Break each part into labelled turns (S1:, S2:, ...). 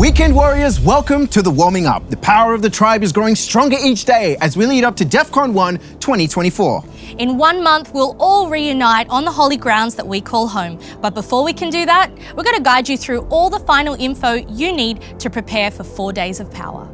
S1: Weekend warriors, welcome to The Warming-up. The power of the tribe is growing stronger each day as we lead up to Defqon.1 2024.
S2: In 1 month, we'll all reunite on the holy grounds that we call home. But before we can do that, we're going to guide you through all the final info you need to prepare for 4 days of power.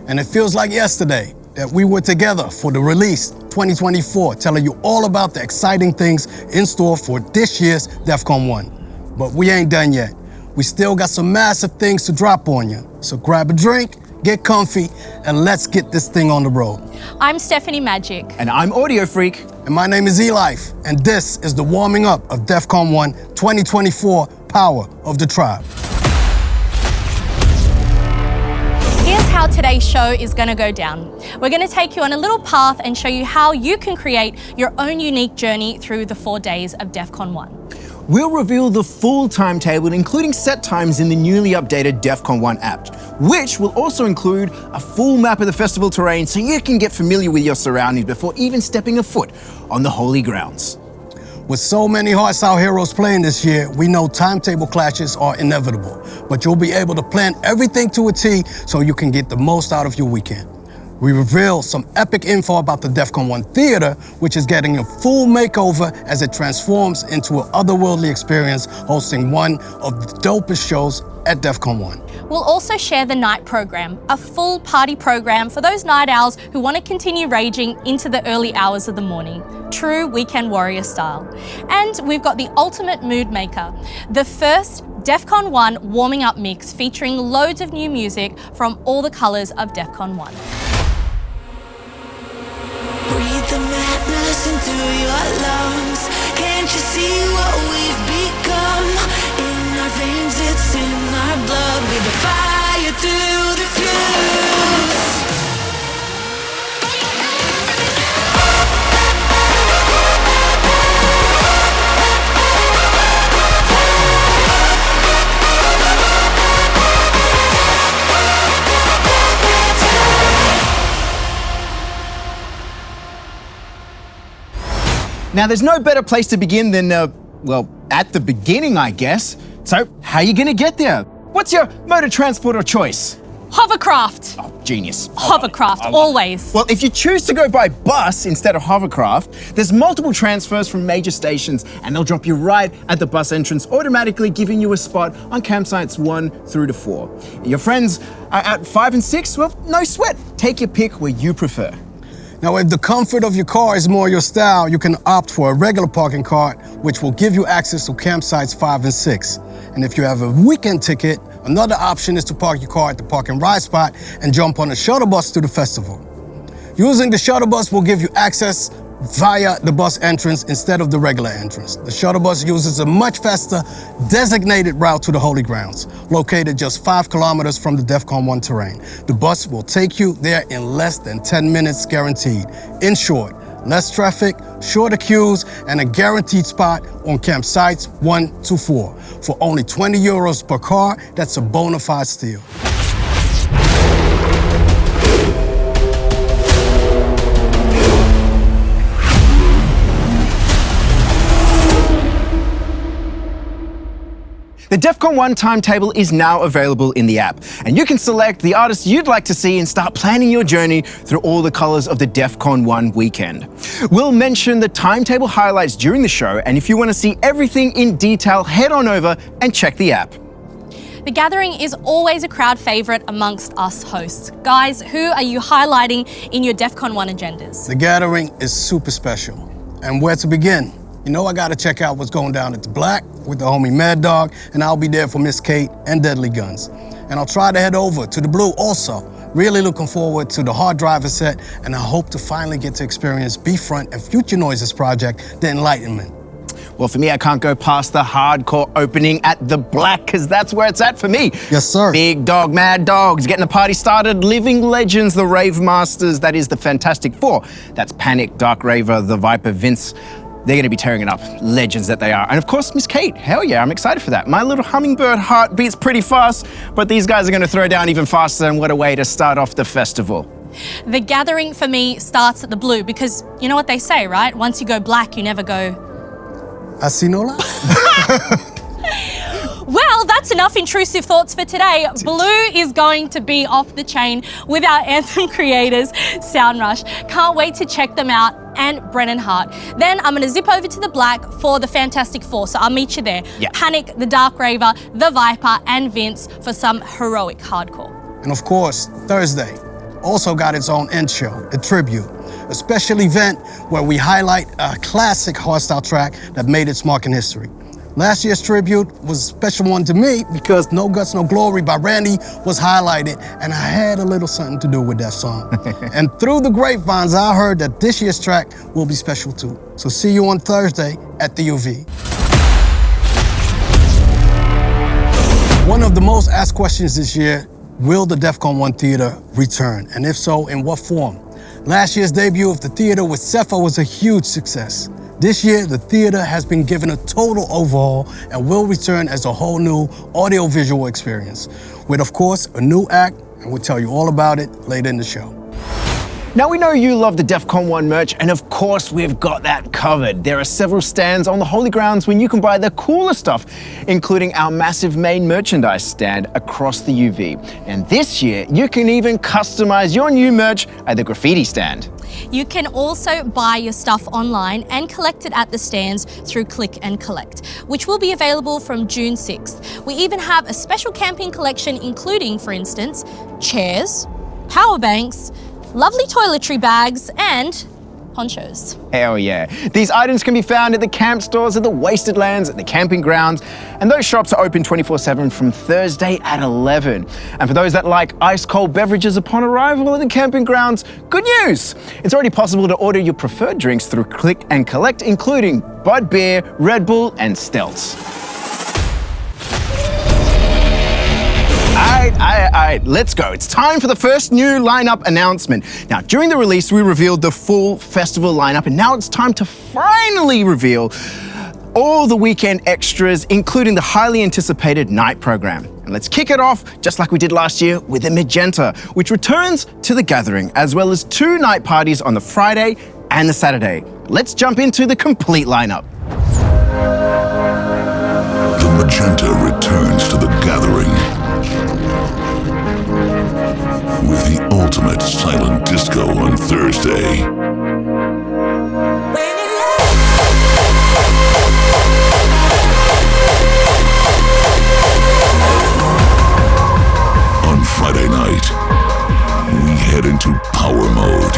S3: And it feels like yesterday that we were together for the release 2024, telling you all about the exciting things in store for this year's Defqon 1. But we ain't done yet. We still got some massive things to drop on you. So grab a drink, get comfy, and let's get this thing on the road.
S2: I'm Stephanie Magic.
S1: And I'm Audiofreq.
S3: And my name is Nightlife, and this is the warming up of Defqon 1 2024 Power of the Tribe.
S2: Here's how today's show is going to go down. We're going to take you on a little path and show you how you can create your own unique journey through the 4 days of Defqon 1.
S1: We'll reveal the full timetable, including set times in the newly updated Defqon 1 app, which will also include a full map of the festival terrain so you can get familiar with your surroundings before even stepping a foot on the holy grounds.
S3: With so many hardstyle heroes playing this year, we know timetable clashes are inevitable, but you'll be able to plan everything to a T so you can get the most out of your weekend. We reveal some epic info about the Defqon 1 Theater, which is getting a full makeover as it transforms into an otherworldly experience, hosting one of the dopest shows at Defqon 1.
S2: We'll also share the night program, a full party program for those night owls who want to continue raging into the early hours of the morning. True weekend warrior style. And we've got the ultimate mood maker, the first Defqon 1 warming up mix featuring loads of new music from all the colours of Defqon 1.
S4: Breathe the madness into your lungs. Can't you see what we've become? In our veins, it's in our blood. With the fire to the fuse.
S1: Now, there's no better place to begin than, well, at the beginning, I guess. So, how are you going to get there? What's your mode of transport or choice?
S2: Hovercraft.
S1: Oh, genius.
S2: Hovercraft, always.
S1: Well, if you choose to go by bus instead of hovercraft, there's multiple transfers from major stations, and they'll drop you right at the bus entrance, automatically giving you a spot on campsites 1 through to 4. Your friends are at 5 and 6? Well, no sweat. Take your pick where you prefer.
S3: Now, if the comfort of your car is more your style, you can opt for a regular parking cart, which will give you access to campsites 5 and 6. And if you have a weekend ticket, another option is to park your car at the park and ride spot and jump on a shuttle bus to the festival. Using the shuttle bus will give you access via the bus entrance instead of the regular entrance. The shuttle bus uses a much faster, designated route to the holy grounds, located just 5 kilometers from the Defqon 1 terrain. The bus will take you there in less than 10 minutes guaranteed. In short, less traffic, shorter queues, and a guaranteed spot on campsites 1 to 4. For only €20 per car, that's a bona fide steal.
S1: The Defqon 1 timetable is now available in the app, and you can select the artists you'd like to see and start planning your journey through all the colors of the Defqon 1 weekend. We'll mention the timetable highlights during the show, and if you want to see everything in detail, head on over and check the app.
S2: The gathering is always a crowd favourite amongst us hosts. Guys, who are you highlighting in your Defqon 1 agendas?
S3: The gathering is super special. And where to begin? You know I gotta check out what's going down at the Black with the homie Mad Dog, and I'll be there for Miss Kate and Deadly Guns. And I'll try to head over to the Blue also. Really looking forward to the Hard Driver set, and I hope to finally get to experience B-Front and Future Noises project, The Enlightenment.
S1: Well, for me, I can't go past the hardcore opening at the Black, because that's where it's at for me.
S3: Yes, sir.
S1: Big Dog, Mad Dogs, getting the party started, Living Legends, the Rave Masters, that is the Fantastic Four. That's Panic, Dark Raver, the Viper, Vince. They're going to be tearing it up, legends that they are. And of course, Miss Kate, hell yeah, I'm excited for that. My little hummingbird heart beats pretty fast, but these guys are going to throw down even faster, and what a way to start off the festival.
S2: The gathering for me starts at the Blue because you know what they say, right? Once you go black, you never go...
S3: Así no la?
S2: Well, that's that's enough intrusive thoughts for today. Blue is going to be off the chain with our anthem creators, Soundrush. Can't wait to check them out, and Brennan Hart. Then I'm going to zip over to the black for the Fantastic Four, so I'll meet you there.
S1: Yeah.
S2: Panic, the Dark Raver, the Viper, and Vince for some heroic hardcore.
S3: And of course, Thursday also got its own end show, a tribute, a special event where we highlight a classic hardstyle track that made its mark in history. Last year's tribute was a special one to me because No Guts, No Glory by Randy was highlighted, and I had a little something to do with that song. And through the grapevines, I heard that this year's track will be special too. So see you on Thursday at the UV. One of the most asked questions this year, will the Defqon.1 Theater return? And if so, in what form? Last year's debut of the theater with Cepha was a huge success. This year, the theater has been given a total overhaul and will return as a whole new audio-visual experience, with, of course, a new act, and we'll tell you all about it later in the show.
S1: Now we know you love the Defqon.1 merch, and of course we've got that covered. There are several stands on the holy grounds when you can buy the cooler stuff, including our massive main merchandise stand across the UV. And this year, you can even customize your new merch at the graffiti stand.
S2: You can also buy your stuff online and collect it at the stands through Click and Collect, which will be available from June 6th. We even have a special camping collection including, for instance, chairs, power banks, lovely toiletry bags, and ponchos.
S1: Hell yeah. These items can be found at the camp stores, at the wasted lands, at the camping grounds, and those shops are open 24/7 from Thursday at 11. And for those that like ice-cold beverages upon arrival at the camping grounds, good news! It's already possible to order your preferred drinks through Click and Collect, including Bud Beer, Red Bull, and Stelz. All right, let's go. It's time for the first new lineup announcement. Now, during the release, we revealed the full festival lineup, and now it's time to finally reveal all the weekend extras, including the highly anticipated night program. And let's kick it off, just like we did last year, with the Magenta, which returns to the gathering, as well as 2 night parties on the Friday and the Saturday. Let's jump into the complete lineup.
S5: The Magenta returns to the gathering with the ultimate silent disco on Thursday. On Friday night, we head into power mode.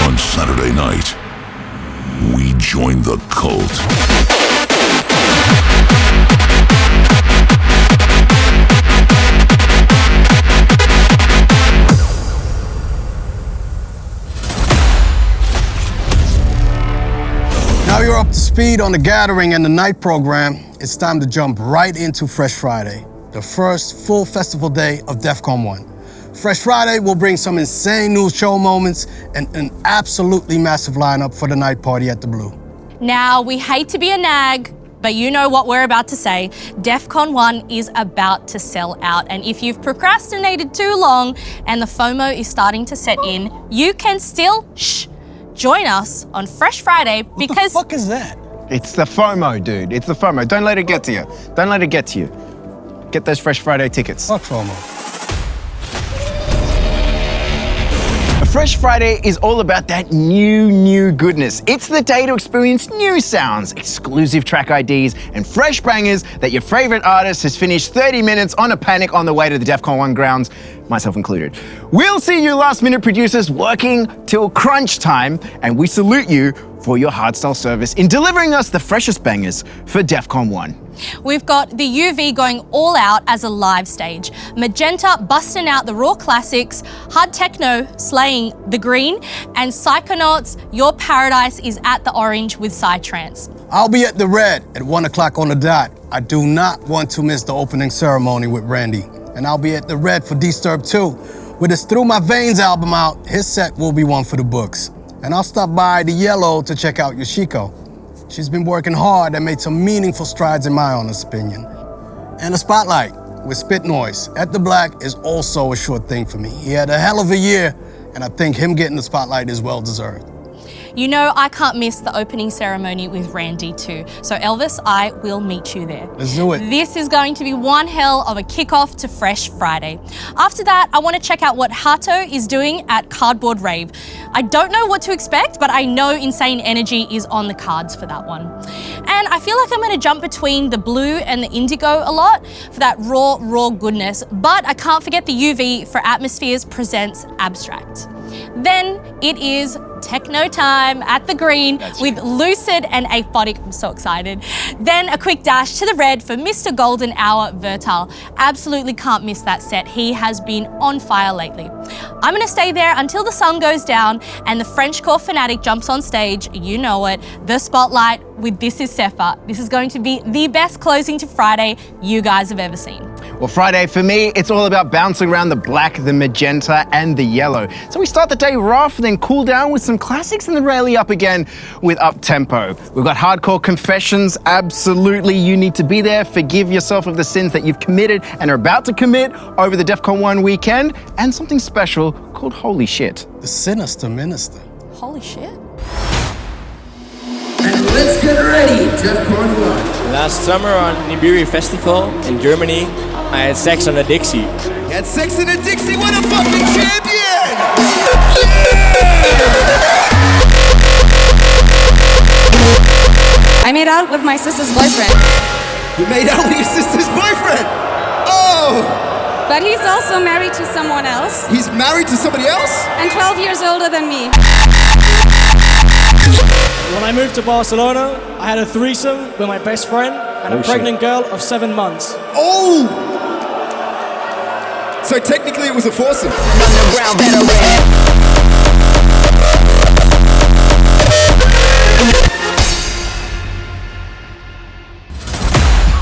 S5: On Saturday night, we join the cult.
S3: Now you're up to speed on the gathering and the night program. It's time to jump right into Fresh Friday, the first full festival day of Defqon.1. Fresh Friday will bring some insane new show moments and an absolutely massive lineup for the night party at the Blue.
S2: Now, we hate to be a nag, but you know what we're about to say. Defqon.1 is about to sell out. And if you've procrastinated too long and the FOMO is starting to set in, you can still, join us on Fresh Friday because—
S3: What the fuck is that?
S1: It's the FOMO, dude. It's the FOMO. Don't let it get to you. Don't let it get to you. Get those Fresh Friday tickets.
S3: Fuck FOMO.
S1: Fresh Friday is all about that new goodness. It's the day to experience new sounds, exclusive track IDs, and fresh bangers that your favorite artist has finished 30 minutes on a panic on the way to the Defqon.1 grounds, myself included. We'll see you last-minute producers working till crunch time, and we salute you for your hardstyle service in delivering us the freshest bangers for Defqon.1.
S2: We've got the UV going all out as a live stage, Magenta busting out the raw classics, hard techno slaying the green, and Psychonauts, your paradise is at the orange with Psytrance.
S3: I'll be at the Red at 1 o'clock on the dot. I do not want to miss the opening ceremony with Randy. And I'll be at the Red for Disturbed 2. With his Through My Veins album out, his set will be one for the books. And I'll stop by the Yellow to check out Yoshiko. She's been working hard and made some meaningful strides in my honest opinion. And the Spotlight. with Spit Noise at the Black is also a short thing for me. He had a hell of a year, and I think him getting the spotlight is well deserved.
S2: You know I can't miss the opening ceremony with Randy too. So Elvis, I will meet you there.
S3: Let's do it.
S2: This is going to be one hell of a kickoff to Fresh Friday. After that, I want to check out what Hato is doing at Cardboard Rave. I don't know what to expect, but I know Insane Energy is on the cards for that one. And I feel like I'm going to jump between the blue and the indigo a lot for that raw goodness. But I can't forget the UV for Atmospheres Presents Abstract. Then it is techno time at the green with Lucid and Aphotic. I'm so excited. Then a quick dash to the red for Mr. Golden Hour Vertile. Absolutely can't miss that set. He has been on fire lately. I'm gonna stay there until the sun goes down and the Frenchcore fanatic jumps on stage. You know it, the spotlight with This Is Sefa. This is going to be the best closing to Friday you guys have ever seen.
S1: Well, Friday for me, it's all about bouncing around the black, the magenta, and the yellow. So we start the day rough, then cool down with some classics and then rally up again with up tempo. We've got hardcore confessions. Absolutely, you need to be there. Forgive yourself of the sins that you've committed and are about to commit over the Defqon 1 weekend, and something special called Holy Shit.
S3: The Sinister Minister.
S2: Holy shit.
S6: And let's get ready, Defqon 1.
S7: Last summer on Nibiru Festival in Germany, I had sex on a Dixie.
S6: You had sex in a Dixie, what a fucking champion!
S8: I made out with my sister's boyfriend.
S6: You made out with your sister's boyfriend? Oh!
S8: But he's also married to someone else
S6: He's married to somebody else?
S8: and 12 years older than me.
S9: When I moved to Barcelona, I had a threesome with my best friend and a pregnant girl of 7 months.
S6: Oh! So technically it was a foursome.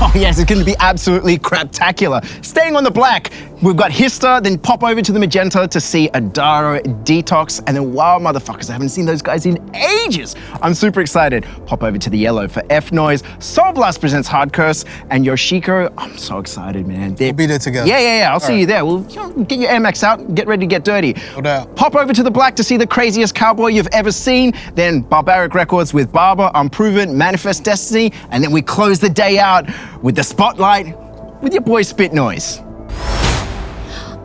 S1: Oh yes, it's going to be absolutely craptacular. Staying on the black, we've got Hista, then pop over to the magenta to see Adaro, Detox, and then wow, motherfuckers, I haven't seen those guys in ages. I'm super excited. Pop over to the yellow for F Noise. Soul Blast presents Hard Curse, and Yoshiko, I'm so excited, man.
S3: We'll be there together.
S1: Yeah, I'll see you there. We'll get your Air Max out, get ready to get dirty.
S3: No doubt.
S1: Pop over to the black to see the craziest cowboy you've ever seen, then Barbaric Records with Barber, Unproven, Manifest Destiny, and then we close the day out with the spotlight with your boy Spit Noise.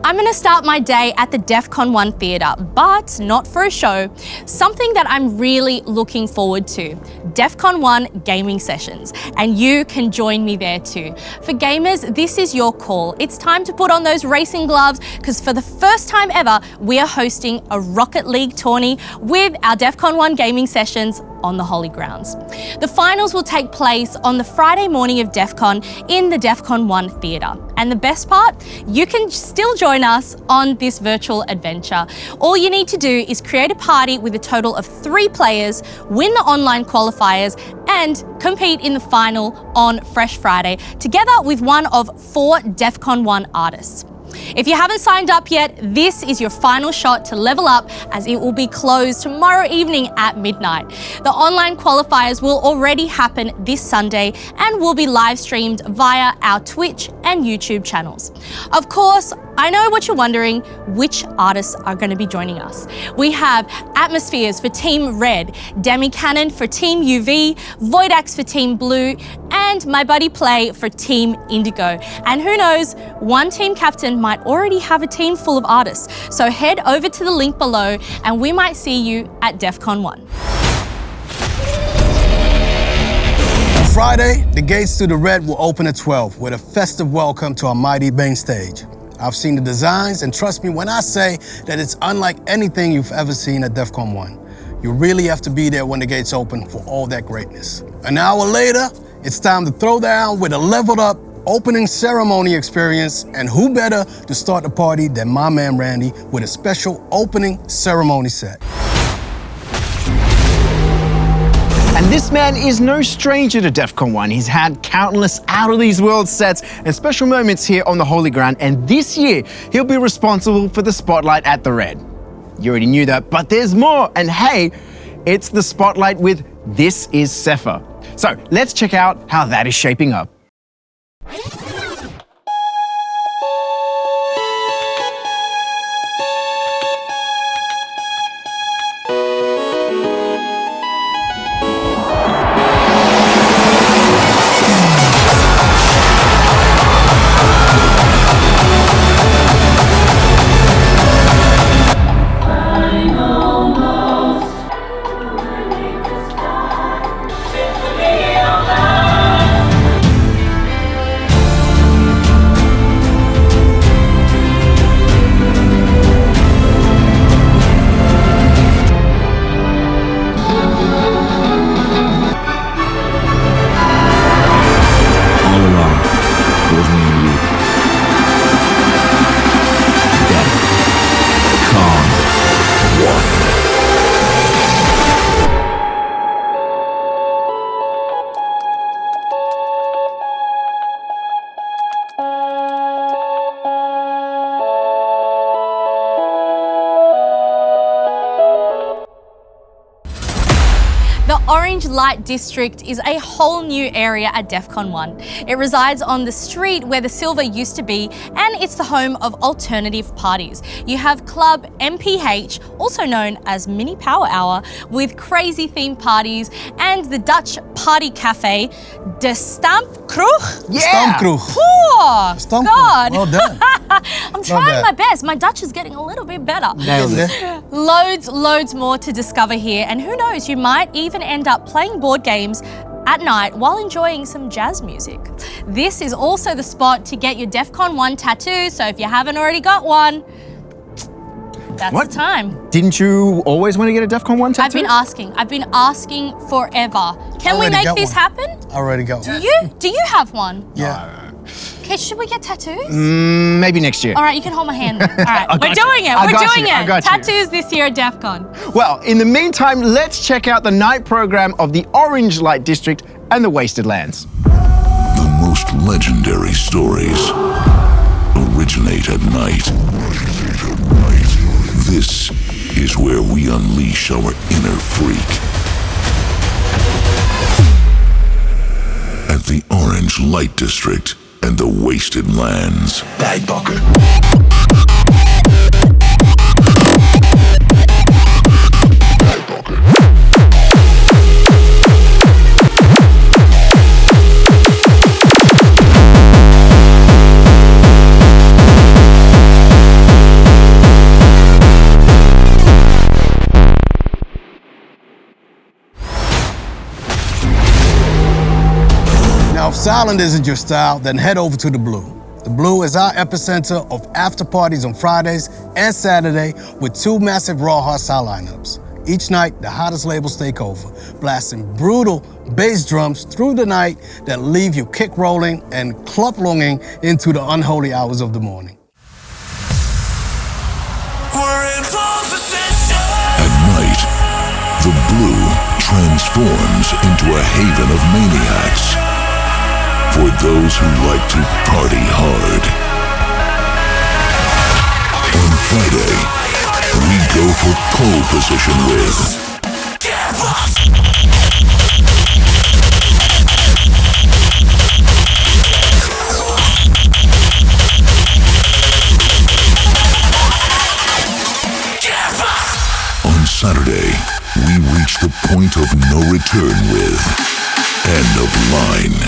S2: I'm going to start my day at the Defqon 1 Theatre, but not for a show. Something that I'm really looking forward to, Defqon 1 gaming sessions, and you can join me there too. For gamers, this is your call. It's time to put on those racing gloves because for the first time ever, we are hosting a Rocket League tourney with our Defqon 1 gaming sessions on the Holy Grounds. The finals will take place on the Friday morning of Defqon in the Defqon 1 Theatre. And the best part, you can still join us on this virtual adventure. All you need to do is create a party with a total of 3 players, win the online qualifiers, and compete in the final on Fresh Friday, together with one of 4 Defqon 1 artists. If you haven't signed up yet, this is your final shot to level up as it will be closed tomorrow evening at midnight. The online qualifiers will already happen this Sunday and will be live streamed via our Twitch and YouTube channels. Of course, I know what you're wondering, which artists are going to be joining us. We have Atmospheres for Team Red, Demi Cannon for Team UV, Voidax for Team Blue, and my buddy Play for Team Indigo. And who knows, one team captain might already have a team full of artists. So head over to the link below and we might see you at Defqon 1.
S3: Friday, the gates to the Red will open at 12 with a festive welcome to our mighty main stage. I've seen the designs, and trust me when I say that it's unlike anything you've ever seen at Defqon 1. You really have to be there when the gates open for all that greatness. An hour later, it's time to throw down with a leveled up opening ceremony experience, and who better to start the party than my man Randy with a special opening ceremony set.
S1: And this man is no stranger to Defqon 1. He's had countless out-of-these-world sets and special moments here on the Holy Ground, and this year, he'll be responsible for the spotlight at the Red. You already knew that, but there's more, and hey, it's the spotlight with This Is Sefa. So let's check out how that is shaping up.
S2: Orange Light District is a whole new area at Defqon 1. It resides on the street where the Silver used to be, and it's the home of alternative parties. You have Club MPH, also known as Mini Power Hour, with crazy themed parties, and the Dutch party cafe, De Stampkroeg.
S1: Yeah!
S3: Stamkroeg.
S2: Poor
S3: Stamkroeg.
S2: God.
S3: Well done.
S2: I'm trying
S3: bad.
S2: my best. My Dutch is getting a little bit better.
S1: Nailed it.
S2: Loads more to discover here, and who knows, you might even end up playing board games at night while enjoying some jazz music. This is also the spot to get your Defqon 1 tattoo, so if you haven't already got one, that's
S1: What?
S2: the time.
S1: Didn't you always want to get a Defqon 1 tattoo?
S2: I've been asking forever. Can we
S3: Already
S2: make
S3: got
S2: this
S3: one.
S2: happen?
S3: I already got one.
S2: Do you have one?
S3: Yeah.
S2: Okay, should we get tattoos?
S1: Maybe next year.
S2: All right, you can hold my hand. All right, we're
S1: got you.
S2: doing it.
S1: I
S2: We're
S1: got
S2: doing
S1: you. I
S2: it.
S1: got you.
S2: Tattoos this year at Defqon.
S1: Well, in the meantime, let's check out the night program of the Orange Light District and the Wasted Lands.
S5: The most legendary stories originate at night. This is where we unleash our inner freak. At the Orange Light District and the Wasted Lands.
S6: Tijdpakken.
S3: Now, if silent isn't your style, then head over to the Blue. The Blue is our epicenter of after parties on Fridays and Saturday with 2 massive raw hardstyle lineups. Each night, the hottest labels take over, blasting brutal bass drums through the night that leave you kick rolling and club longing into the unholy hours of the morning.
S5: At night, the Blue transforms into a haven of maniacs for those who like to party hard. On Friday, we go for pole position with On Saturday, we reach the point of no return with End of Line.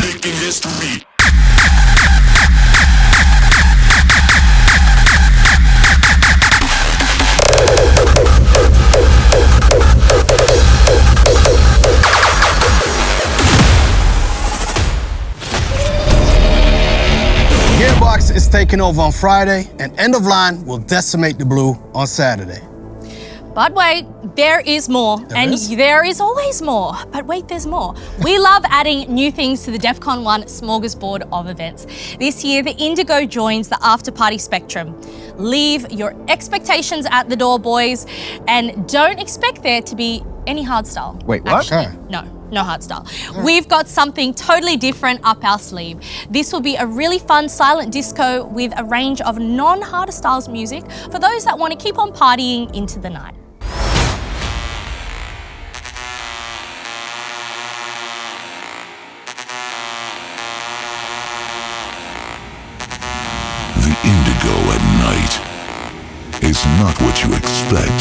S3: Gearbox is taking over on Friday, and End of Line will decimate the Blue on Saturday.
S2: But wait, there is more. There is always more. But wait, there's more. We love adding new things to the Defqon 1 smorgasbord of events. This year, the Indigo joins the after-party spectrum. Leave your expectations at the door, boys, and don't expect there to be any hardstyle.
S1: Wait, what?
S2: Actually, no hardstyle. We've got something totally different up our sleeve. This will be a really fun silent disco with a range of non-harder styles music for those that want to keep on partying into the night.
S5: The Indigo at night is not what you expect.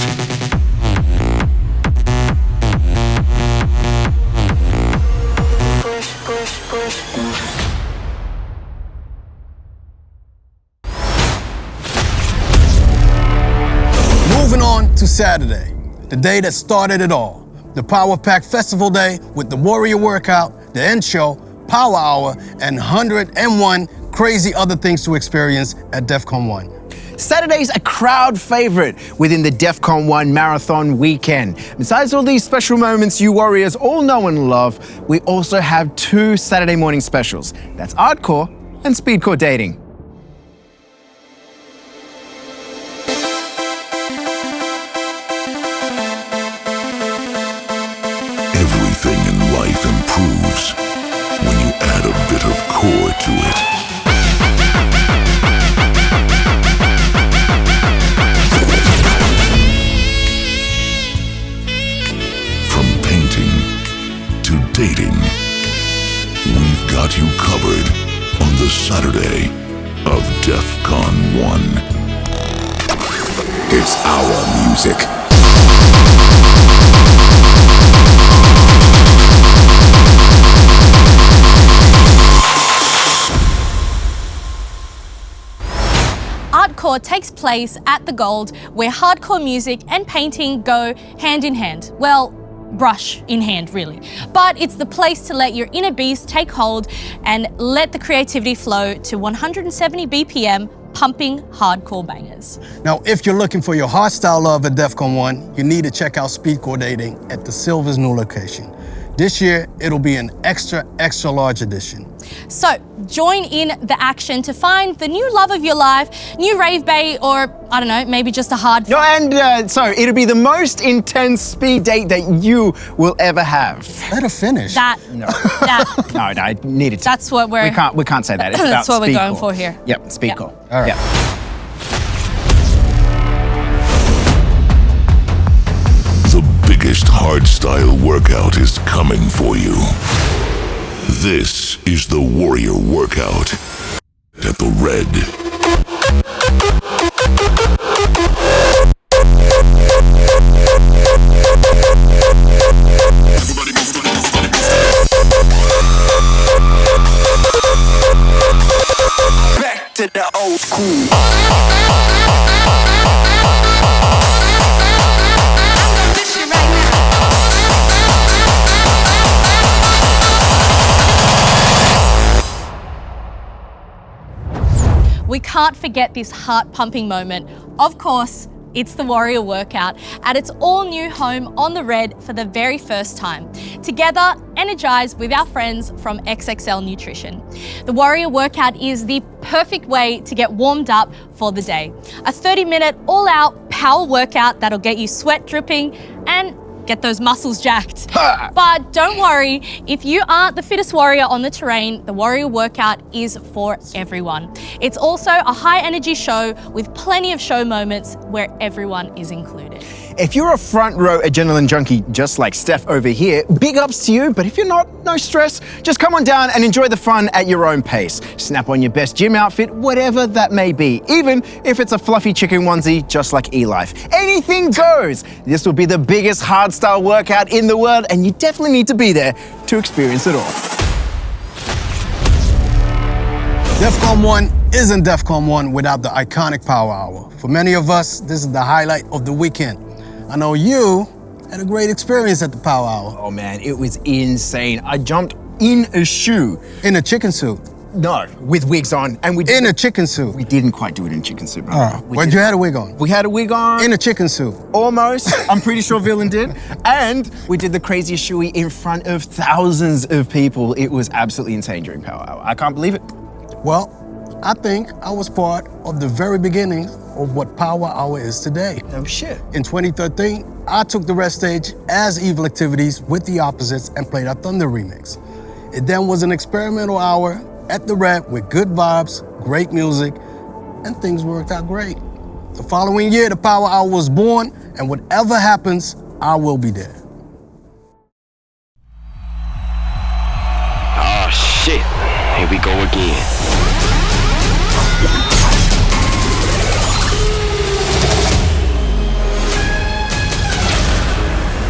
S3: Moving on to Saturday, the day that started it all. The Power Pack Festival Day with the Warrior Workout, the End Show, Power Hour, and 101 crazy other things to experience at Defqon 1.
S1: Saturday's a crowd favorite within the Defqon 1 Marathon weekend. Besides all these special moments you warriors all know and love, we also have 2 Saturday morning specials. That's Hardcore and Speedcore Dating.
S5: Everything in life improves when you add a bit of core to it. From painting Saturday of Defqon.1.
S10: It's our music.
S2: Artcore takes place at the Gold, where hardcore music and painting go hand in hand. Well, brush in hand, really. But it's the place to let your inner beast take hold and let the creativity flow to 170 BPM, pumping hardcore bangers.
S3: Now, if you're looking for your hardstyle love at Defqon.1, you need to check out Speedcore Dating at the Silver's new location. This year, it'll be an extra large edition.
S2: So join in the action to find the new love of your life, new rave bae, or I don't know, maybe just a hard.
S1: No, and so it'll be the most intense speed date that you will ever have.
S3: Let her finish.
S1: No, I needed to.
S2: That's what we're.
S1: We can't say that. It's about
S2: that's what we're going
S1: Speedcore.
S2: for here.
S1: Yep, Speedcore.
S2: Yep.
S3: All right.
S1: Yep.
S5: The biggest hardstyle workout is coming for you. This is the Warrior Workout at the Red.
S6: Back to the old school.
S2: We can't forget this heart-pumping moment. Of course, it's the Warrior Workout at its all-new home on the Red for the very first time. Together, energized with our friends from XXL Nutrition. The Warrior Workout is the perfect way to get warmed up for the day. A 30-minute all-out power workout that'll get you sweat dripping and get those muscles jacked. But don't worry, if you aren't the fittest warrior on the terrain, the Warrior Workout is for everyone. It's also a high energy show with plenty of show moments where everyone is included.
S1: If you're a front row adrenaline junkie just like Steph over here, big ups to you, but if you're not, no stress. Just come on down and enjoy the fun at your own pace. Snap on your best gym outfit, whatever that may be, even if it's a fluffy chicken onesie just like eLife. Anything goes. This will be the biggest hardstyle workout in the world, and you definitely need to be there to experience it all.
S3: Defqon.1 isn't Defqon.1 without the iconic Power Hour. For many of us, this is the highlight of the weekend. I know you had a great experience at the Power Hour.
S1: Oh man, it was insane. I jumped in a shoe.
S3: In a chicken suit.
S1: No, with wigs on, and we
S3: in a chicken suit.
S1: We didn't quite do it in chicken suit, bro.
S3: But you had a wig on.
S1: We had a wig on.
S3: In a chicken suit.
S1: Almost. I'm pretty sure Villain did. And we did the craziest shoey in front of thousands of people. It was absolutely insane during Power Hour. I can't believe it.
S3: Well, I think I was part of the very beginning of what Power Hour is today.
S1: Oh shit.
S3: In 2013, I took the Red Stage as Evil Activities with the Opposites and played our Thunder remix. It then was an experimental hour at the Red with good vibes, great music, and things worked out great. The following year, the Power Hour was born, and whatever happens, I will be there.
S11: Oh shit, here we go again.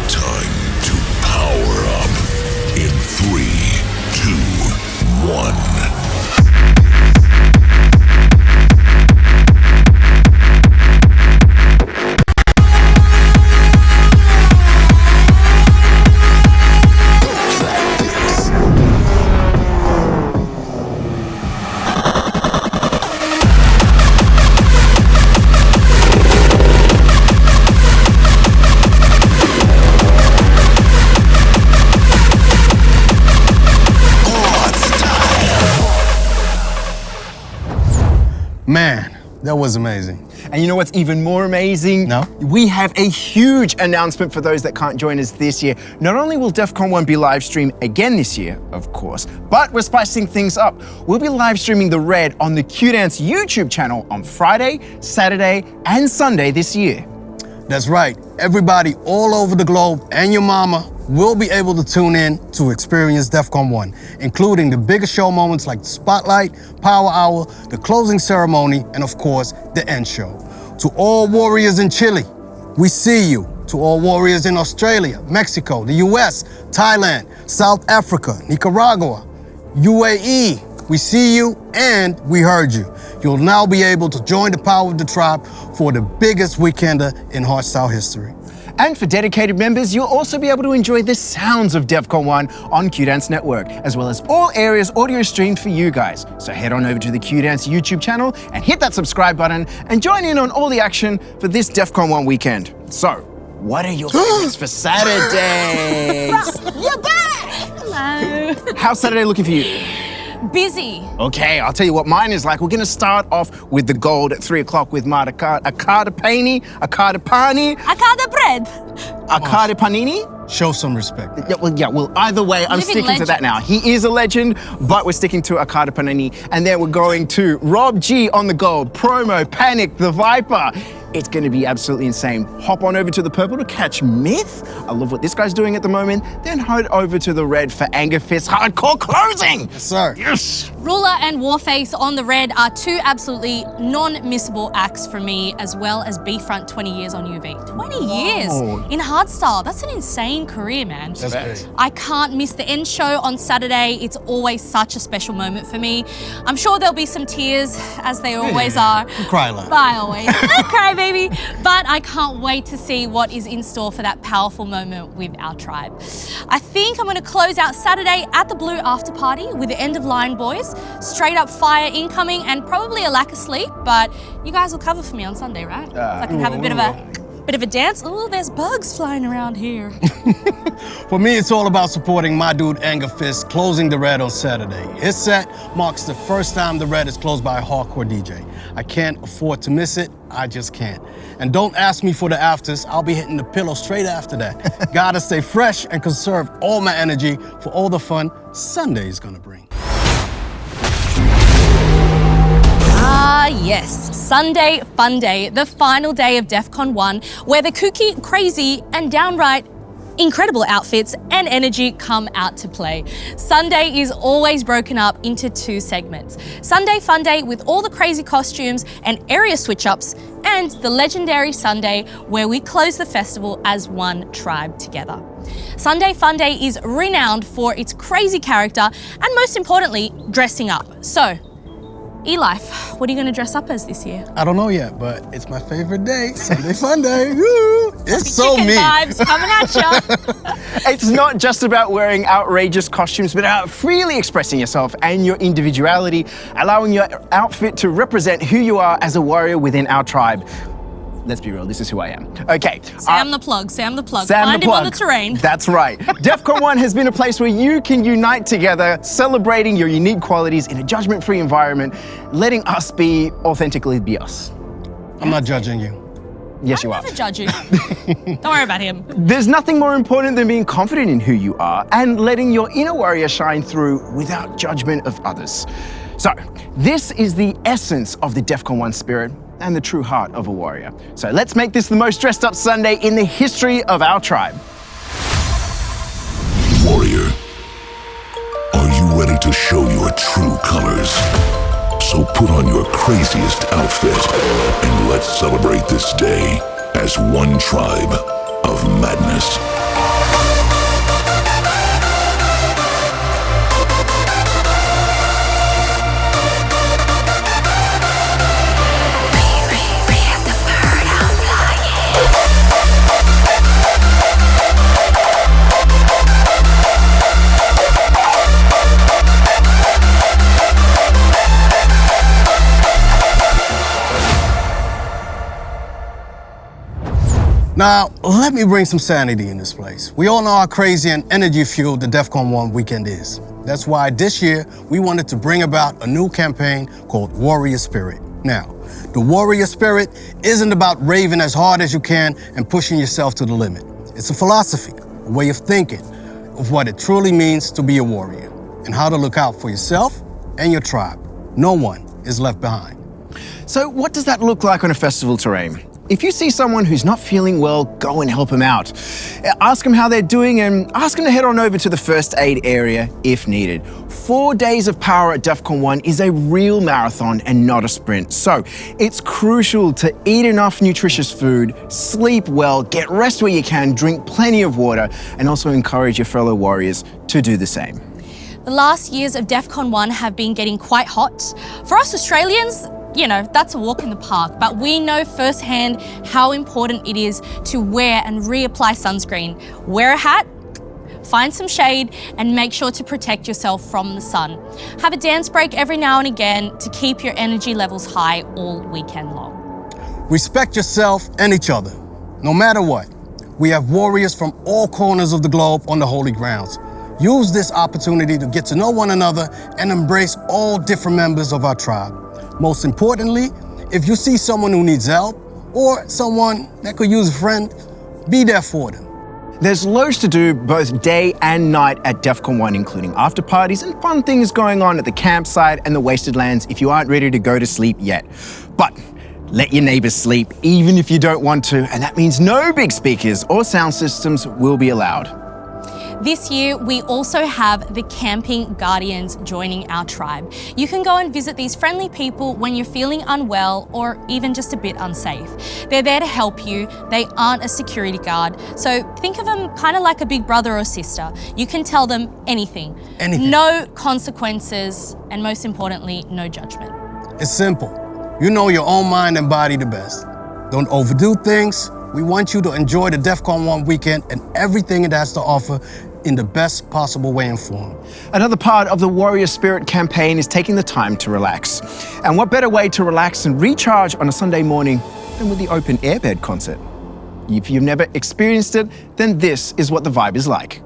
S5: Time to power up in 3, 2, 1.
S3: Man, that was amazing.
S1: And you know what's even more amazing?
S3: No?
S1: We have a huge announcement for those that can't join us this year. Not only will Defqon.1 be live streamed again this year, of course, but we're spicing things up. We'll be live streaming The Red on the Q-Dance YouTube channel on Friday, Saturday, and Sunday this year.
S3: That's right. Everybody all over the globe and your mama will be able to tune in to experience Defqon 1, including the biggest show moments like the Spotlight, Power Hour, the closing ceremony, and of course, the end show. To all warriors in Chile, we see you. To all warriors in Australia, Mexico, the US, Thailand, South Africa, Nicaragua, UAE, we see you and we heard you. You'll now be able to join the power of the tribe for the biggest weekender in hardstyle history.
S1: And for dedicated members, you'll also be able to enjoy the sounds of Defqon 1 on Q-Dance Network, as well as all areas audio streamed for you guys. So head on over to the Q-Dance YouTube channel and hit that subscribe button and join in on all the action for this Defqon 1 weekend. So, what are your favorites for Saturdays?
S2: You're back! Hello.
S1: How's Saturday looking for you?
S2: Busy.
S1: Okay, I'll tell you what mine is like. We're gonna start off with the gold at 3 o'clock with Akada Pani, Akada Pani,
S2: Akada bread.
S1: Akada Panini.
S3: Show some respect.
S1: Yeah, well, either way, I'm
S2: Living
S1: sticking to that now. He is a legend, but we're sticking to Akada Panini. And then we're going to Rob G on the gold, promo, Panic, the Viper. It's gonna be absolutely insane. Hop on over to the purple to catch Myth. I love what this guy's doing at the moment. Then head over to the red for Anger Fist Hardcore Closing.
S3: Yes, sir.
S1: Yes.
S2: Ruler and Warface on the red are two absolutely non-missable acts for me, as well as B-Front 20 years on UV. 20 years in hardstyle. That's an insane career, man.
S3: That's great.
S2: I can't miss the end show on Saturday. It's always such a special moment for me. I'm sure there'll be some tears, as they always are.
S3: Cry loud.
S2: I always cry, baby. But I can't wait to see what is in store for that powerful moment with our tribe. I think I'm going to close out Saturday at the Blue After Party with the End of Line boys. Straight up fire incoming and probably a lack of sleep, but you guys will cover for me on Sunday, right? So I can have a bit of a dance. Oh, there's bugs flying around here.
S3: For me, it's all about supporting my dude Anger Fist closing the red on Saturday. His set marks the first time the red is closed by a hardcore DJ. I can't afford to miss it. I just can't. And don't ask me for the afters. I'll be hitting the pillow straight after that. Gotta stay fresh and conserve all my energy for all the fun Sunday's gonna bring.
S2: Ah, yes. Sunday Funday, the final day of Defqon 1, where the kooky, crazy, and downright incredible outfits and energy come out to play. Sunday is always broken up into two segments. Sunday Funday with all the crazy costumes and area switch-ups, and the legendary Sunday where we close the festival as one tribe together. Sunday Funday is renowned for its crazy character and most importantly, dressing up. So, E-Life, what are you going to dress up as this year?
S3: I don't know yet, but it's my favorite day, Sunday Funday. Woo! It's so
S2: Chicken
S3: me.
S2: vibes coming at ya.
S1: It's not just about wearing outrageous costumes, but about freely expressing yourself and your individuality, allowing your outfit to represent who you are as a warrior within our tribe. Let's be real, this is who I am. Okay.
S2: Sam the plug.
S1: Sam
S2: Find
S1: the
S2: him
S1: plug.
S2: on the terrain.
S1: That's right. Defqon 1 has been a place where you can unite together, celebrating your unique qualities in a judgment-free environment, letting us be authentically be us.
S3: I'm not judging you.
S1: Yes, you are.
S2: I'll never judge you. Don't worry about him.
S1: There's nothing more important than being confident in who you are and letting your inner warrior shine through without judgment of others. So, this is the essence of the Defqon 1 spirit and the true heart of a warrior. So let's make this the most dressed up Sunday in the history of our tribe.
S5: Warrior, are you ready to show your true colors? So put on your craziest outfit and let's celebrate this day as one tribe of madness.
S3: Now, let me bring some sanity in this place. We all know how crazy and energy-fueled the Defqon 1 weekend is. That's why this year, we wanted to bring about a new campaign called Warrior Spirit. Now, the Warrior Spirit isn't about raving as hard as you can and pushing yourself to the limit. It's a philosophy, a way of thinking of what it truly means to be a warrior and how to look out for yourself and your tribe. No one is left behind.
S1: So what does that look like on a festival terrain? If you see someone who's not feeling well, go and help them out. Ask them how they're doing and ask them to head on over to the first aid area if needed. 4 days of power at Defqon 1 is a real marathon and not a sprint. So it's crucial to eat enough nutritious food, sleep well, get rest where you can, drink plenty of water, and also encourage your fellow warriors to do the same.
S2: The last years of Defqon 1 have been getting quite hot. For us Australians, you know, that's a walk in the park, but we know firsthand how important it is to wear and reapply sunscreen. Wear a hat, find some shade, and make sure to protect yourself from the sun. Have a dance break every now and again to keep your energy levels high all weekend long.
S3: Respect yourself and each other, no matter what. We have warriors from all corners of the globe on the holy grounds. Use this opportunity to get to know one another and embrace all different members of our tribe. Most importantly, if you see someone who needs help or someone that could use a friend, be there for them.
S1: There's loads to do both day and night at Defqon 1, including after parties and fun things going on at the campsite and the wasted lands if you aren't ready to go to sleep yet. But let your neighbors sleep even if you don't want to, and that means no big speakers or sound systems will be allowed.
S2: This year, we also have the Camping Guardians joining our tribe. You can go and visit these friendly people when you're feeling unwell or even just a bit unsafe. They're there to help you. They aren't a security guard. So think of them kind of like a big brother or sister. You can tell them anything. No consequences, and most importantly, no judgment.
S3: It's simple. You know your own mind and body the best. Don't overdo things. We want you to enjoy the Defqon 1 weekend and everything it has to offer in the best possible way and form.
S1: Another part of the Warrior Spirit campaign is taking the time to relax. And what better way to relax and recharge on a Sunday morning than with the open airbed concert? If you've never experienced it, then this is what the vibe is like.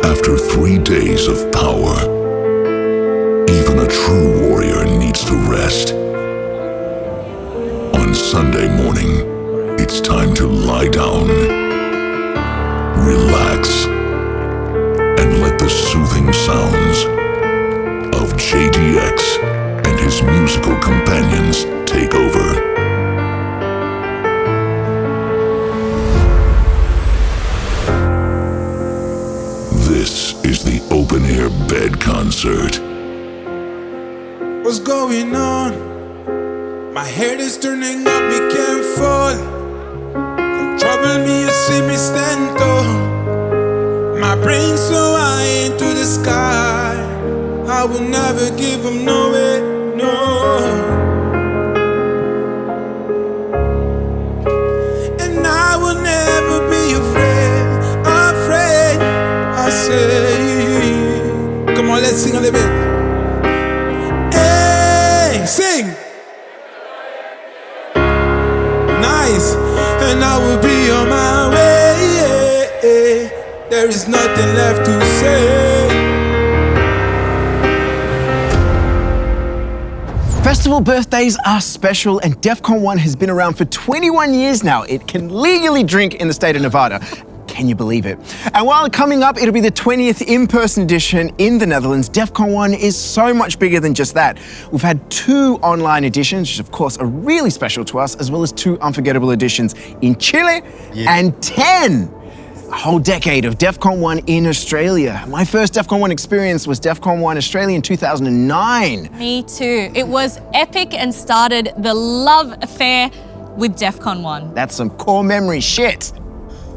S5: After 3 days of power, even a true warrior needs to rest. On Sunday morning, it's time to lie down, relax, and let the soothing sounds of JDX and his musical companions take over. This is the open-air bed concert.
S10: What's going on? My head is turning up, me can't fall. Don't trouble me, you see me stand tall. My brain's so high into the sky, I will never give them no way, no. And I will never be afraid, I say. Come on, let's sing a little bit. Sing! Nice, and I will be on my way. There is nothing left to say.
S1: Festival birthdays are special, and Defqon 1 has been around for 21 years now. It can legally drink in the state of Nevada. Can you believe it? And while coming up, it'll be the 20th in-person edition in the Netherlands. Defqon 1 is so much bigger than just that. We've had 2 online editions, which of course are really special to us, as well as 2 unforgettable editions in Chile and 10. A whole decade of Defqon 1 in Australia. My first Defqon 1 experience was Defqon 1 Australia in 2009.
S2: Me too. It was epic and started the love affair with Defqon 1.
S1: That's some core memory shit.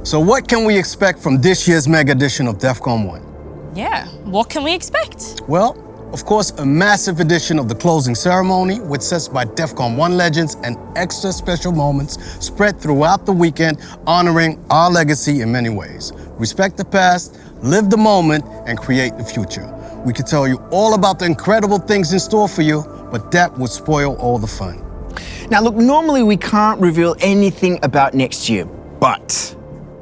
S3: So what can we expect from this year's mega edition of Defqon 1?
S2: Yeah, what can we expect?
S3: Well, of course, a massive edition of the closing ceremony with sets by Defqon 1 legends and extra special moments spread throughout the weekend, honoring our legacy in many ways. Respect the past, live the moment, and create the future. We could tell you all about the incredible things in store for you, but that would spoil all the fun.
S1: Now look, normally we can't reveal anything about next year, but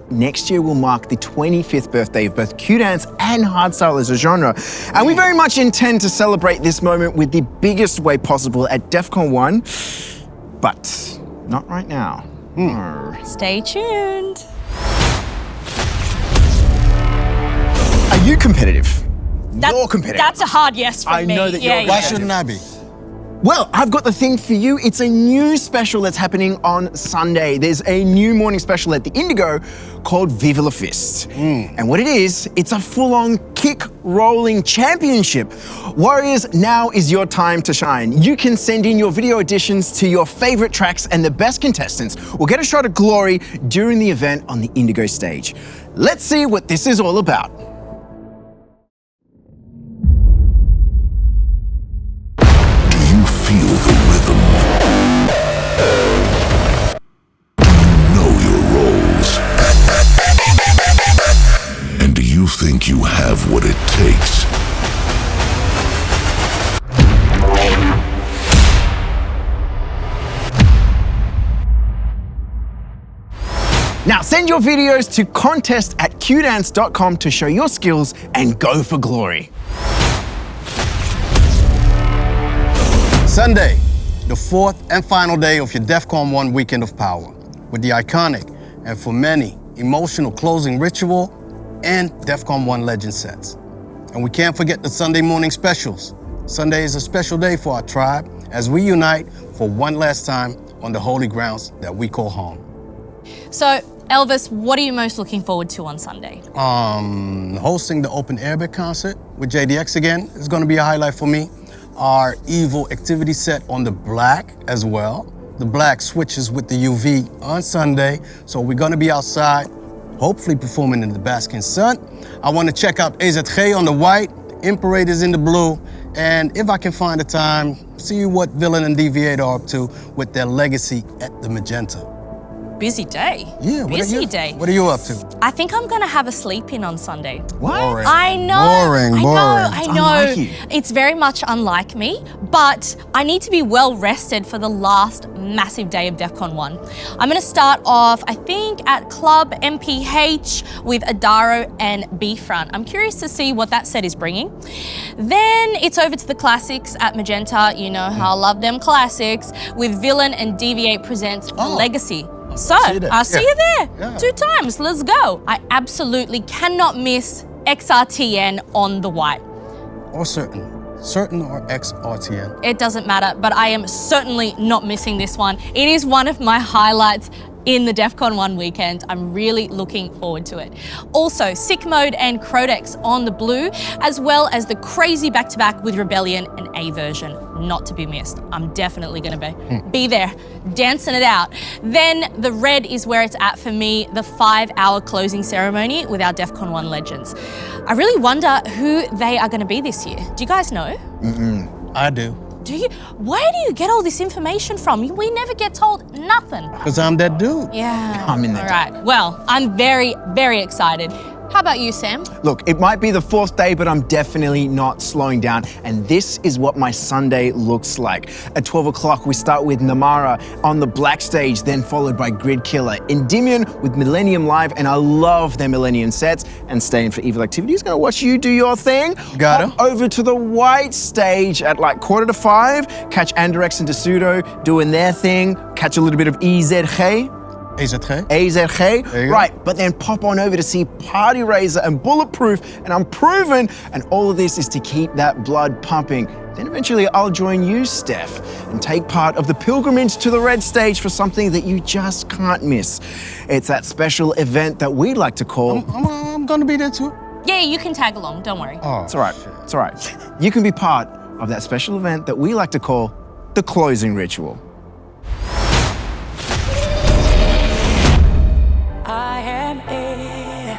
S1: next year will mark the 25th birthday of both Q-dance and hardstyle as a genre. And we very much intend to celebrate this moment with the biggest way possible at Defqon 1, but not right now.
S2: Stay tuned.
S1: Are you competitive? You're competitive.
S2: That's a hard yes from me.
S1: I know that you're
S3: Why shouldn't I be?
S1: Well, I've got the thing for you. It's a new special that's happening on Sunday. There's a new morning special at the Indigo called Viva la Fist. And what it is, it's a full-on kick-rolling championship. Warriors, now is your time to shine. You can send in your video auditions to your favorite tracks, and the best contestants will get a shot at glory during the event on the Indigo stage. Let's see what this is all about.
S5: Feel the rhythm. Do you know your roles? And do you think you have what it takes?
S1: Now send your videos to contest@qdance.com to show your skills and go for glory.
S3: Sunday, the fourth and final day of your Defqon 1 Weekend of Power, with the iconic and for many emotional closing ritual and Defqon 1 legend sets. And we can't forget the Sunday morning specials. Sunday is a special day for our tribe as we unite for one last time on the holy grounds that we call home.
S2: So, Elvis, what are you most looking forward to on Sunday?
S3: Hosting the Open Arabic concert with JDX again is going to be a highlight for me. Our Evil activity set on the black as well. The black switches with the UV on Sunday, so we're gonna be outside, hopefully performing in the basking sun. I wanna check out AZG on the white, Imperators in the blue, and if I can find the time, see what Villain and Deviate are up to with their legacy at the magenta.
S2: Busy day.
S3: Yeah,
S2: busy day.
S3: What are you up to?
S2: I think I'm gonna have a sleep in on Sunday.
S1: What?
S3: Boring.
S2: I know.
S3: Boring.
S2: I know.
S1: Unlike you.
S2: It's very much unlike me, but I need to be well rested for the last massive day of Defqon 1. I'm gonna start off, I think, at Club MPH with Adaro and B-Front. I'm curious to see what that set is bringing. Then it's over to the classics at Magenta. You know how I love them classics, with Villain and Deviate presents Legacy. So, I'll see you there.
S3: Yeah.
S2: 2 times, let's go. I absolutely cannot miss XRTN on the white.
S3: Or certain or XRTN.
S2: It doesn't matter, but I am certainly not missing this one. It is one of my highlights in the Defqon 1 weekend. I'm really looking forward to it. Also, Sick Mode and Crodex on the blue, as well as the crazy back-to-back with Rebellion and A version. Not to be missed. I'm definitely gonna be there, dancing it out. Then the red is where it's at for me, the 5-hour closing ceremony with our Defqon 1 legends. I really wonder who they are gonna be this year. Do you guys know?
S3: I do.
S2: Do you? Where do you get all this information from? We never get told nothing.
S3: Because I'm that dude.
S2: Yeah.
S1: I'm in there.
S2: All right. Well, I'm very, very excited. How about you, Sam?
S1: Look, it might be the 4th day, but I'm definitely not slowing down. And this is what my Sunday looks like. At 12 o'clock, we start with Namara on the black stage, then followed by Grid Killer. Endymion with Millennium Live, and I love their Millennium sets. And staying for Evil Activities, gonna watch you do your thing.
S3: Got it.
S1: Hop over to the white stage at like 4:45. Catch Anderex and Desudo doing their thing. Catch a little bit of EZG.
S3: AZG. There you go.
S1: Right, but then pop on over to see Party Razor and Bulletproof and Unproven, and all of this is to keep that blood pumping. Then eventually I'll join you, Steph, and take part of the pilgrimage to the red stage for something that you just can't miss. It's that special event that we like to call...
S3: I'm gonna be there too.
S2: Yeah, you can tag along, don't worry.
S3: Oh,
S1: It's all right, it's all right. You can be part of that special event that we like to call the closing ritual.
S4: I am air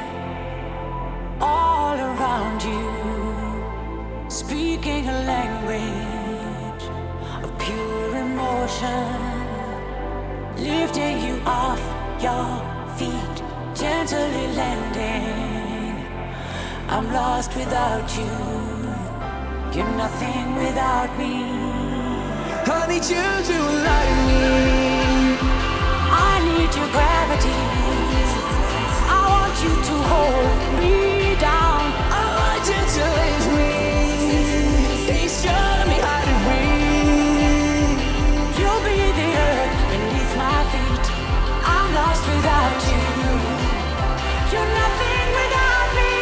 S4: all around you, speaking a language of pure emotion, lifting you off your feet, gently landing. I'm lost without you, you're nothing without me. I need you to align me, I need your gravity. I want you to hold me down. I want you to lift me. Please show me how to breathe. You'll be the earth beneath my feet. I'm lost without you. You're nothing without me.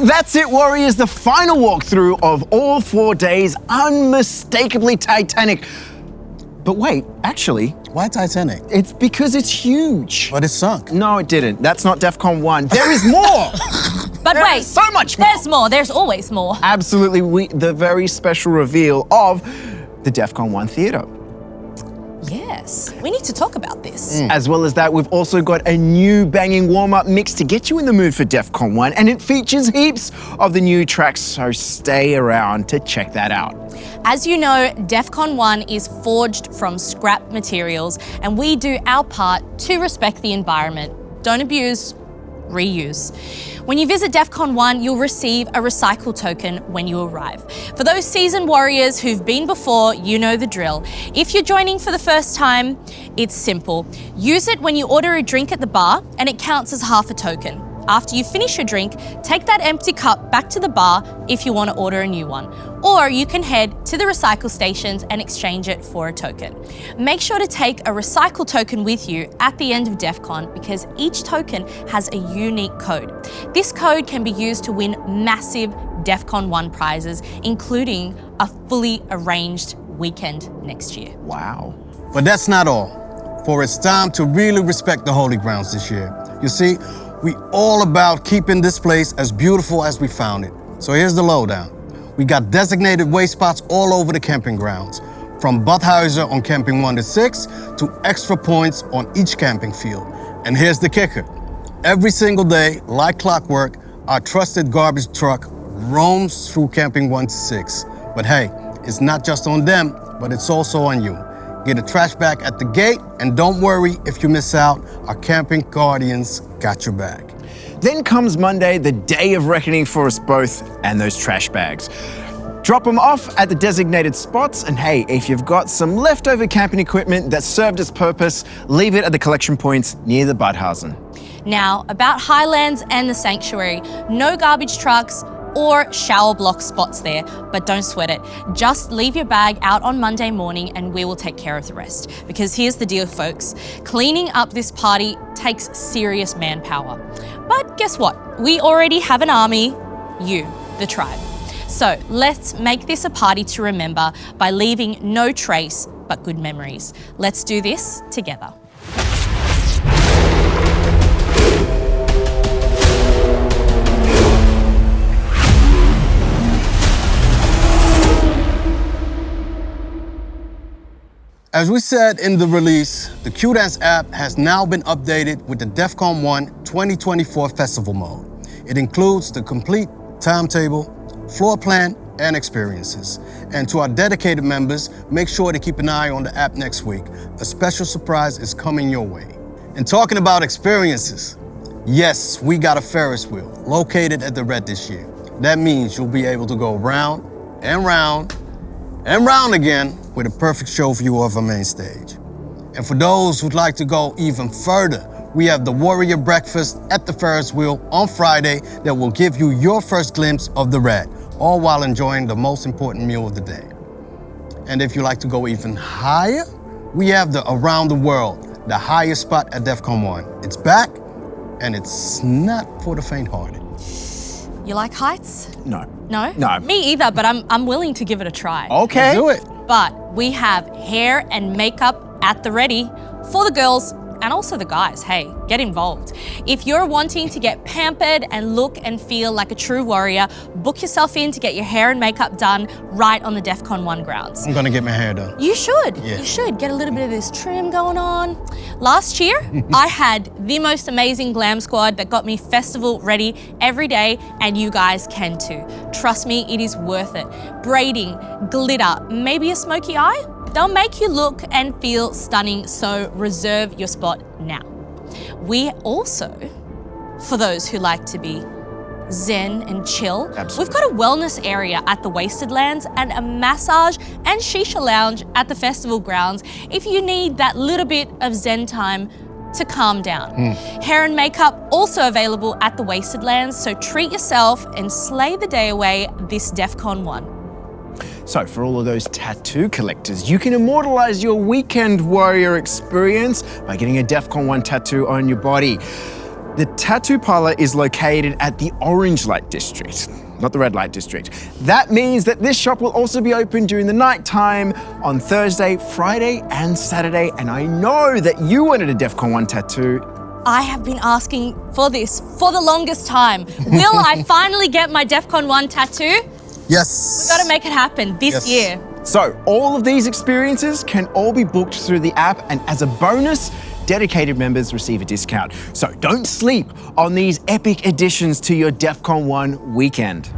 S1: That's it, Warriors. The final walkthrough of all 4 days, unmistakably Titanic. But wait, actually,
S3: Why Titanic?
S1: it's because it's huge.
S3: But it sunk.
S1: No, it didn't. That's not Defqon 1. There is more.
S2: But
S1: There
S2: wait,
S1: is so much more.
S2: There's more. There's always more.
S1: Absolutely, the very special reveal of the Defqon 1 theater.
S2: Yes, we need to talk about this.
S1: As well as that, we've also got a new banging warm-up mix to get you in the mood for Defqon 1, and it features heaps of the new tracks, so stay around to check that out.
S2: As you know, Defqon 1 is forged from scrap materials, and we do our part to respect the environment. Don't abuse, reuse. When you visit Defqon 1, you'll receive a recycle token when you arrive. For those seasoned warriors who've been before, you know the drill. If you're joining for the first time, it's simple. Use it when you order a drink at the bar, and it counts as half a token. After you finish your drink, take that empty cup back to the bar if you want to order a new one. Or you can head to the recycle stations and exchange it for a token. Make sure to take a recycle token with you at the end of Defqon because each token has a unique code. This code can be used to win massive Defqon 1 prizes, including a fully arranged weekend next year.
S1: Wow.
S3: But that's not all, for it's time to really respect the holy grounds this year. You see, we all about keeping this place as beautiful as we found it. So here's the lowdown. We got designated waste spots all over the camping grounds, from Badhuizen on camping 1 to 6 to extra points on each camping field. And here's the kicker. Every single day, like clockwork, our trusted garbage truck roams through camping 1 to 6. But hey, it's not just on them, but it's also on you. Get a trash bag at the gate, and don't worry if you miss out. Our camping guardians got your back.
S1: Then comes Monday, the day of reckoning for us both and those trash bags. Drop them off at the designated spots, and hey, if you've got some leftover camping equipment that served its purpose, leave it at the collection points near the Badhuizen.
S2: Now, about Highlands and the Sanctuary, no garbage trucks or shower block spots there, but don't sweat it. Just leave your bag out on Monday morning and we will take care of the rest. Because here's the deal, folks. Cleaning up this party takes serious manpower. But guess what? We already have an army, you, the tribe. So let's make this a party to remember by leaving no trace but good memories. Let's do this together.
S3: As we said in the release, the Q-Dance app has now been updated with the Defqon 1 2024 Festival mode. It includes the complete timetable, floor plan, and experiences. And to our dedicated members, make sure to keep an eye on the app next week. A special surprise is coming your way. And talking about experiences, yes, we got a Ferris wheel located at the Red this year. That means you'll be able to go round and round and round again with a perfect show view of our main stage. And for those who'd like to go even further, we have the Warrior Breakfast at the Ferris wheel on Friday that will give you your first glimpse of the Red, all while enjoying the most important meal of the day. And if you like to go even higher, we have the Around the World, the highest spot at Defqon 1. It's back, and it's not for the faint-hearted.
S2: You like heights?
S1: No.
S2: No?
S1: No.
S2: Me either, but I'm willing to give it a try.
S1: Okay.
S3: Do it.
S2: But we have hair and makeup at the ready for the girls and also the guys. Hey, get involved. If you're wanting to get pampered and look and feel like a true warrior, book yourself in to get your hair and makeup done right on the Defqon 1 grounds.
S3: I'm gonna get my hair done.
S2: You should.
S3: Yeah.
S2: You should get a little bit of this trim going on. Last year, I had the most amazing glam squad that got me festival ready every day, and you guys can too. Trust me, it is worth it. Braiding, glitter, maybe a smoky eye. They'll make you look and feel stunning, so reserve your spot now. We also, for those who like to be zen and chill, we've got a wellness area at the Wasted Lands and a massage and shisha lounge at the festival grounds if you need that little bit of zen time to calm down. Hair and makeup also available at the Wasted Lands, so treat yourself and slay the day away this Defqon 1.
S1: So for all of those tattoo collectors, you can immortalize your weekend warrior experience by getting a Defqon 1 tattoo on your body. The tattoo parlor is located at the orange light district, not the red light district. That means that this shop will also be open during the night time on Thursday, Friday, and Saturday. And I know that you wanted a Defqon 1 tattoo.
S2: I have been asking for this for the longest time. Will I finally get my Defqon 1 tattoo?
S3: Yes.
S2: We've got to make it happen this year.
S1: So all of these experiences can all be booked through the app, and as a bonus, dedicated members receive a discount. So don't sleep on these epic additions to your Defqon 1 weekend.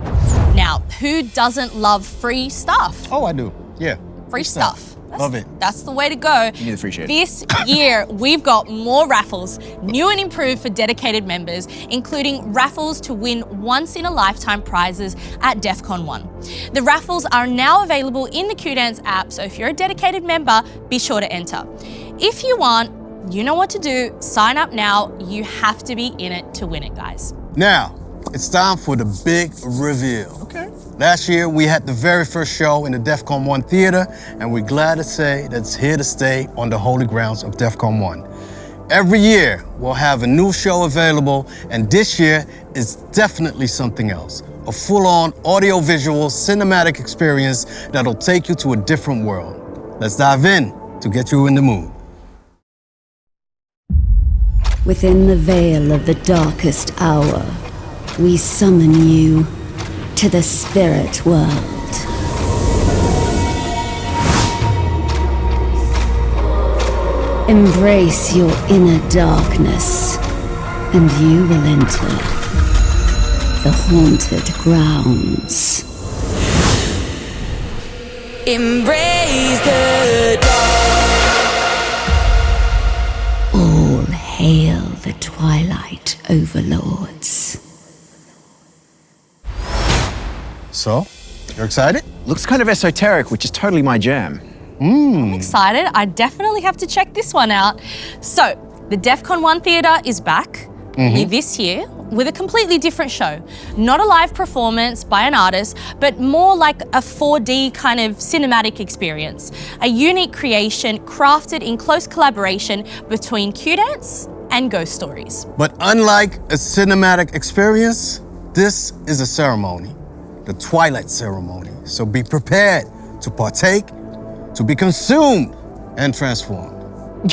S2: Now, who doesn't love free stuff?
S3: Oh, I do. Yeah.
S2: Free stuff.
S3: Love it.
S2: That's the way to go.
S1: Give me the free shit.
S2: This year, we've got more raffles, new and improved for dedicated members, including raffles to win once-in-a-lifetime prizes at Defqon 1. The raffles are now available in the Q-Dance app, so if you're a dedicated member, be sure to enter. If you want, you know what to do. Sign up now. You have to be in it to win it, guys.
S3: Now, it's time for the big reveal.
S1: Okay.
S3: Last year, we had the very first show in the Defqon 1 theater, and we're glad to say that it's here to stay on the holy grounds of Defqon 1. Every year, we'll have a new show available, and this year is definitely something else. A full-on audio-visual cinematic experience that'll take you to a different world. Let's dive in to get you in the mood.
S12: Within the veil of the darkest hour, we summon you to the spirit world. Embrace your inner darkness, and you will enter the haunted grounds.
S4: Embrace the dark.
S12: All hail the Twilight Overlords.
S3: So, you're excited?
S1: Looks kind of esoteric, which is totally my jam.
S2: I'm excited. I definitely have to check this one out. So, the Defqon 1 Theatre is back this year with a completely different show. Not a live performance by an artist, but more like a 4D kind of cinematic experience. A unique creation crafted in close collaboration between Q-Dance and Ghost Stories.
S3: But unlike a cinematic experience, this is a ceremony, the Twilight Ceremony. So be prepared to partake, to be consumed and transformed.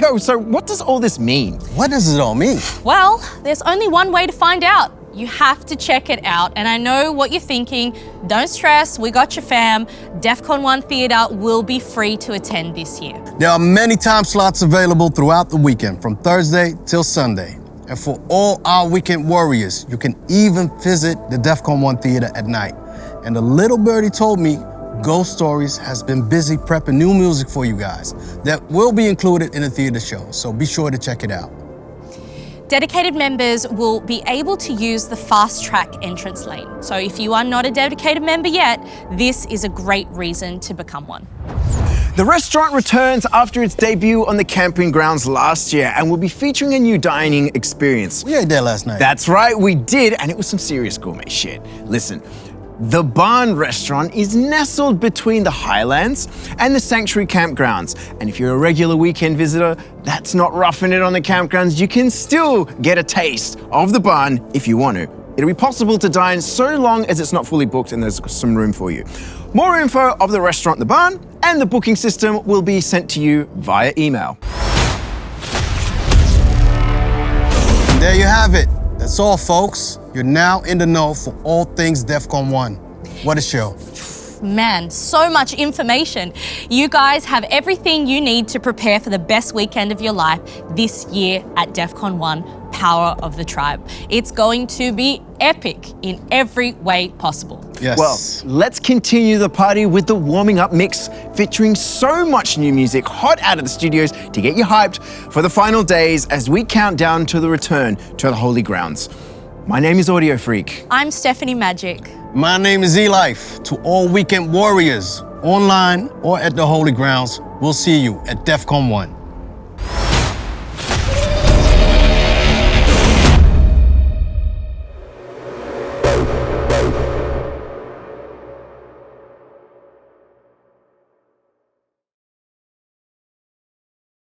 S1: Yo, so what does all this mean?
S3: What does it all mean?
S2: Well, there's only one way to find out. You have to check it out. And I know what you're thinking. Don't stress, we got your fam. Defqon 1 Theatre will be free to attend this year.
S3: There are many time slots available throughout the weekend, from Thursday till Sunday. And for all our weekend warriors, you can even visit the Defqon 1 Theatre at night. And the little birdie told me Ghost Stories has been busy prepping new music for you guys that will be included in the theater show, so be sure to check it out.
S2: Dedicated members will be able to use the fast track entrance lane. So if you are not a dedicated member yet, this is a great reason to become one.
S1: The restaurant returns after its debut on the camping grounds last year and will be featuring a new dining experience.
S3: We ate there last night.
S1: That's right, we did, and it was some serious gourmet shit. Listen, the Barn restaurant is nestled between the Highlands and the Sanctuary campgrounds. And if you're a regular weekend visitor that's not roughing it on the campgrounds, you can still get a taste of the Barn if you want to. It'll be possible to dine so long as it's not fully booked and there's some room for you. More info of the restaurant The Barn and the booking system will be sent to you via email.
S3: And there you have it. That's all, folks. You're now in the know for all things Defqon 1. What a show.
S2: Man, so much information. You guys have everything you need to prepare for the best weekend of your life this year at Defqon 1, Power of the Tribe. It's going to be epic in every way possible.
S3: Yes.
S1: Well, let's continue the party with the warming up mix, featuring so much new music hot out of the studios to get you hyped for the final days as we count down to the return to the holy grounds. My name is Audiofreq.
S2: I'm Stephanie Magic.
S3: My name is E-Life. To all weekend warriors, online or at the holy grounds, we'll see you at Defqon 1.